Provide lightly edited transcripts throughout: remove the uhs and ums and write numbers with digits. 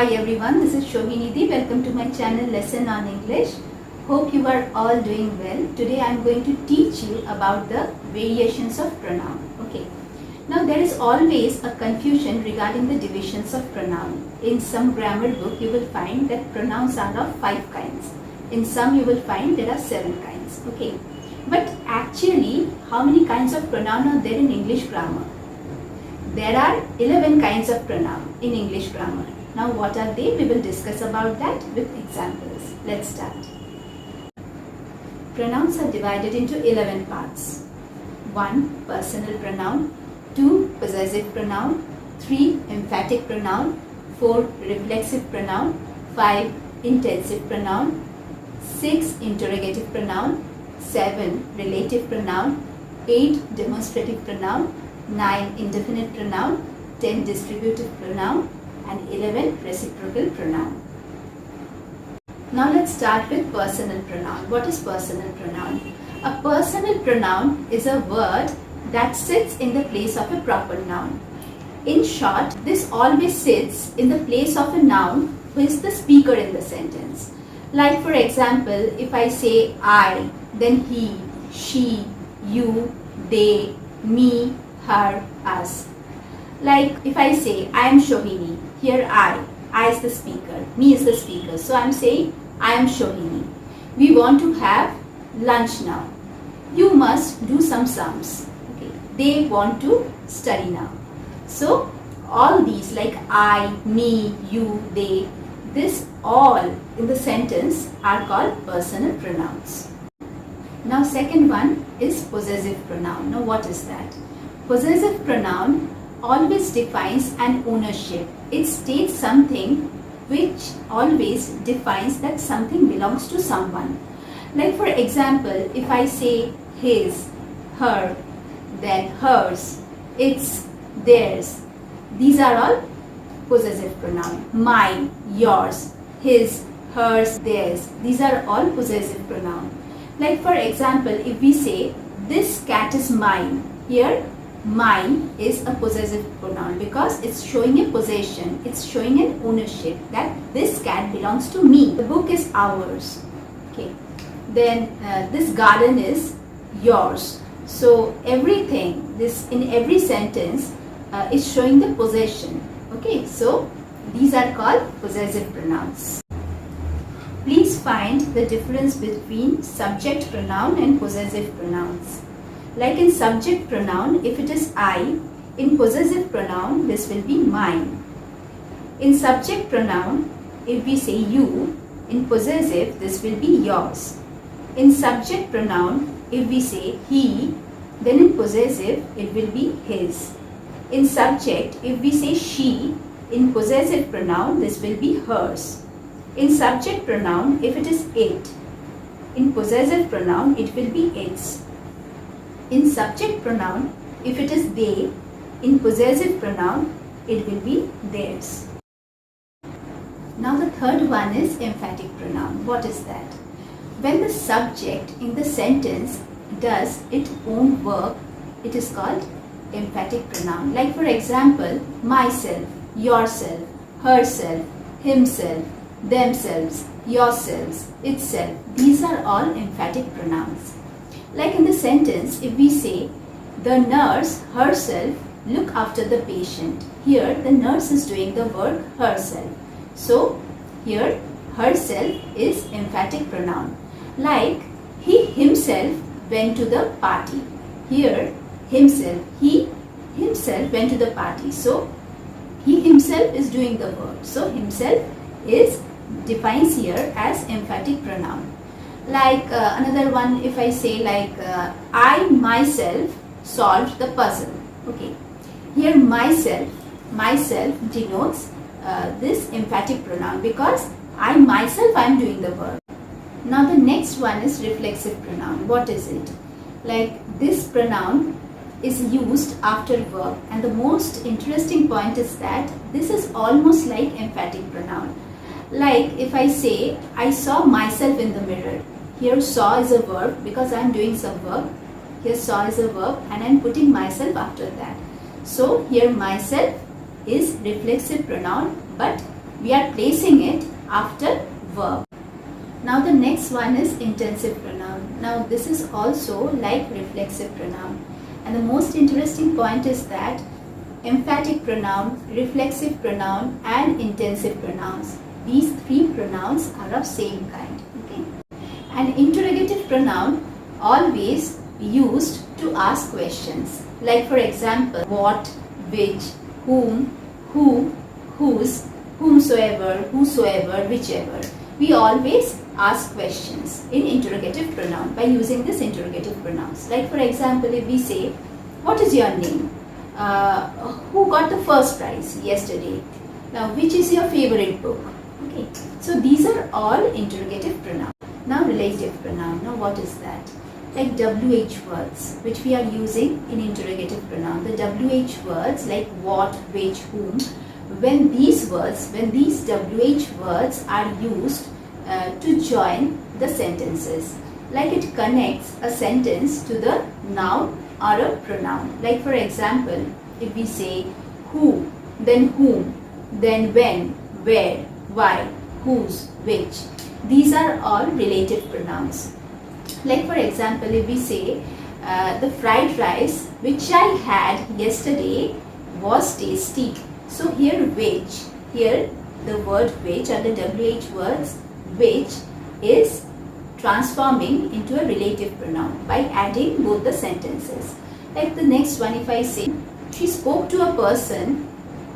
Hi everyone, this is Shohinidhi. Welcome to my channel Lesson on English. Hope you are all doing well. Today I am going to teach you about the variations of pronoun. Okay. Now there is always a confusion regarding the divisions of pronoun. In some grammar book you will find that pronouns are of 5 kinds. In some you will find there are 7 kinds. Okay. But actually how many kinds of pronoun are there in English grammar? There are 11 kinds of pronoun in English grammar. Now what are they? We will discuss about that with examples. Let's start. Pronouns are divided into 11 parts. 1. Personal pronoun. 2. Possessive pronoun. 3. Emphatic pronoun. 4. Reflexive pronoun. 5. Intensive pronoun. 6. Interrogative pronoun. 7. Relative pronoun. 8. Demonstrative pronoun. 9. Indefinite pronoun. 10. Distributive pronoun. And 11. Reciprocal pronoun. Now let's start with personal pronoun. What is personal pronoun? A personal pronoun is a word that sits in the place of a proper noun. In short, this always sits in the place of a noun who is the speaker in the sentence. Like for example, if I say I, then he, she, you, they, me, her, us. Like if I say I am Shohini, here I is the speaker, me is the speaker. So I am saying I am Shohini. We want to have lunch now. You must do some sums. Okay. They want to study now. So all these like I, me, you, they, this all in the sentence are called personal pronouns. Now second one is possessive pronoun. Now what is that? Possessive pronoun always defines an ownership. It states something which always defines that something belongs to someone. Like for example, if I say his, her, then hers, its, theirs. These are all possessive pronoun. Mine, yours, his, hers, theirs. These are all possessive pronoun. Like for example, if we say this cat is mine, here mine is a possessive pronoun because it's showing a possession, it's showing an ownership that this cat belongs to me. The book is ours. Okay. Then this garden is yours. So everything, this in every sentence is showing the possession. Okay. So these are called possessive pronouns. Please find the difference between subject pronoun and possessive pronouns. Like in subject pronoun, if it is I, in possessive pronoun, this will be mine. In subject pronoun, if we say you, in possessive, this will be yours. In subject pronoun, if we say he, then in possessive, it will be his. In subject, if we say she, in possessive pronoun, this will be hers. In subject pronoun, if it is it, in possessive pronoun, it will be its. In subject pronoun, if it is they, in possessive pronoun, it will be theirs. Now the third one is emphatic pronoun. What is that? When the subject in the sentence does its own work, it is called emphatic pronoun. Like for example, myself, yourself, herself, himself, themselves, yourselves, itself. These are all emphatic pronouns. Like in the sentence, if we say, the nurse herself look after the patient. Here, the nurse is doing the work herself. So, here, herself is emphatic pronoun. Like, he himself went to the party. Here, himself, he himself went to the party. So, he himself is doing the work. So, himself is defines here as emphatic pronoun. Like another one, if I say like I myself solved the puzzle. Okay. Here myself denotes this emphatic pronoun because I myself am doing the work. Now the next one is reflexive pronoun. What is it? Like this pronoun is used after verb, and the most interesting point is that this is almost like emphatic pronoun. Like if I say I saw myself in the mirror. Here saw is a verb because I am doing some work. Here saw is a verb and I am putting myself after that. So here myself is reflexive pronoun, but we are placing it after verb. Now the next one is intensive pronoun. Now this is also like reflexive pronoun, and the most interesting point is that emphatic pronoun, reflexive pronoun and intensive pronouns, these three pronouns are of same kind. Okay? An interrogative pronoun always used to ask questions, like for example what, which, whom, who, whose, whomsoever, whosoever, whichever. We always ask questions in interrogative pronoun by using this interrogative pronouns. Like for example, if we say, what is your name? Who got the first prize yesterday? Now, which is your favorite book? Okay, so these are all interrogative pronouns. Now, relative pronoun. Now, what is that? Like WH words, which we are using in interrogative pronoun. The WH words like what, which, whom. When these WH words are used to join the sentences, like it connects a sentence to the noun or a pronoun. Like for example, if we say who, then whom, then when, where, why, whose, which, these are all relative pronouns. Like for example, if we say the fried rice which I had yesterday was tasty. So here which, here the word which or the WH words which is transforming into a relative pronoun by adding both the sentences. Like the next one, if I say she spoke to a person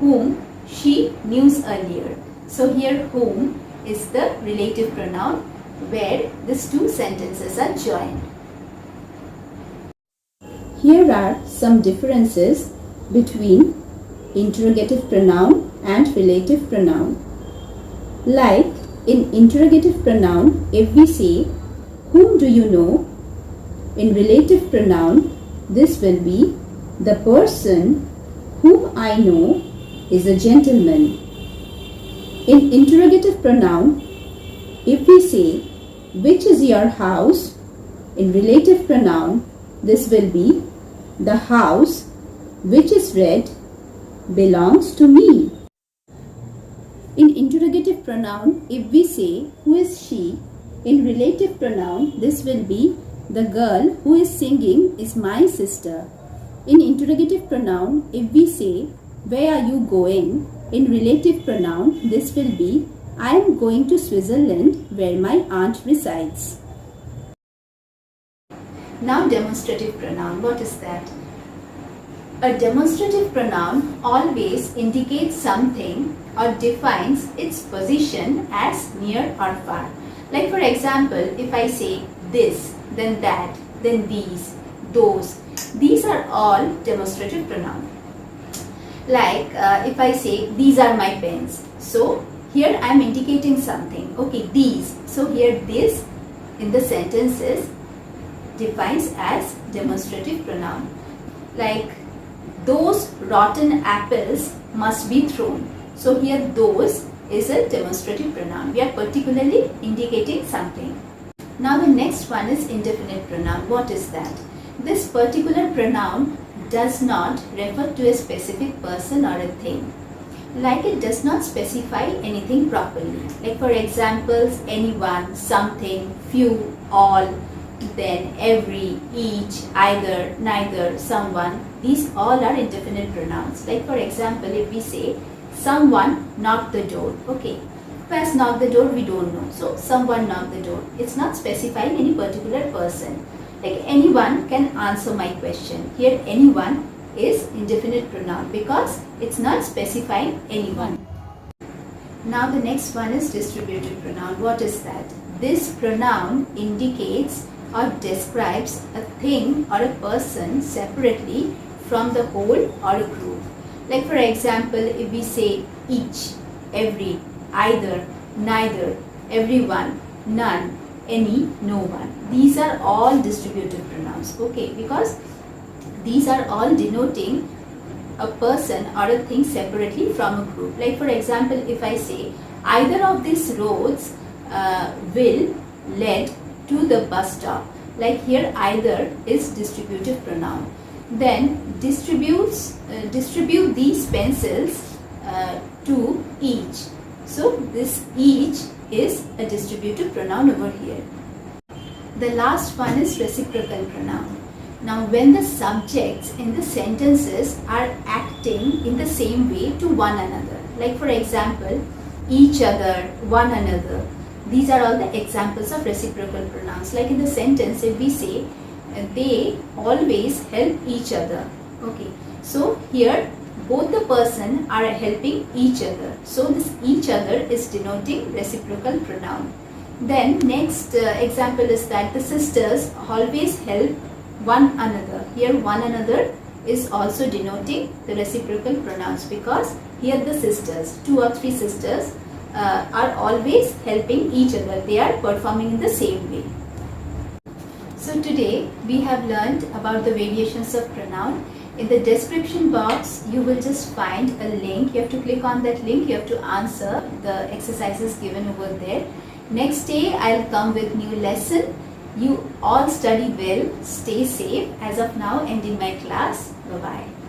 whom she knew earlier. So here whom is the relative pronoun where these two sentences are joined. Here are some differences between interrogative pronoun and relative pronoun. Like in interrogative pronoun, if we say, whom do you know? In relative pronoun, this will be, the person whom I know is a gentleman. In interrogative pronoun, if we say, which is your house? In relative pronoun, this will be, the house which is red belongs to me. In interrogative pronoun, if we say, who is she? In relative pronoun, this will be, the girl who is singing is my sister. In interrogative pronoun, if we say, where are you going? In relative pronoun, this will be, I am going to Switzerland where my aunt resides. Now demonstrative pronoun, what is that? A demonstrative pronoun always indicates something or defines its position as near or far. Like for example, if I say this, then that, then these, those, these are all demonstrative pronouns. Like if I say these are my pens, so here I am indicating something. Okay, these, so here this in the sentences defines as demonstrative pronoun. Like those rotten apples must be thrown. So here those is a demonstrative pronoun. We are particularly indicating something. Now the next one is indefinite pronoun. What is that? This particular pronoun does not refer to a specific person or a thing. Like it does not specify anything properly. Like for examples, anyone, something, few, all, then, every, each, either, neither, someone. These all are indefinite pronouns. Like for example, if we say, someone knocked the door. Okay, who has knocked the door? We don't know. So, someone knocked the door. It's not specifying any particular person. Like anyone can answer my question. Here, anyone is indefinite pronoun because it's not specifying anyone. Now, the next one is distributive pronoun. What is that? This pronoun indicates or describes a thing or a person separately from the whole or a group. Like for example, if we say each, every, either, neither, everyone, none, any, no one. These are all distributive pronouns. Okay, because these are all denoting a person or a thing separately from a group. Like for example, if I say either of these roads will lead to the bus stop. Like here either is distributive pronoun. Then distribute these pencils to each. So this each is a distributive pronoun over here. The last one is reciprocal pronoun. Now when the subjects in the sentences are acting in the same way to one another, like for example, each other, one another, these are all the examples of reciprocal pronouns. Like in the sentence, if we say they always help each other, okay, so here both the person are helping each other, so this each other is denoting reciprocal pronoun. Then next example is that the sisters always help one another. Here one another is also denoting the reciprocal pronouns, because here the sisters, 2 or 3 sisters are always helping each other. They are performing in the same way. So today we have learned about the variations of pronoun. In the description box you will just find a link. You have to click on that link. You have to answer the exercises given over there. Next day I'll come with new lesson. You all study well, stay safe. As of now, ending my class. Bye-bye.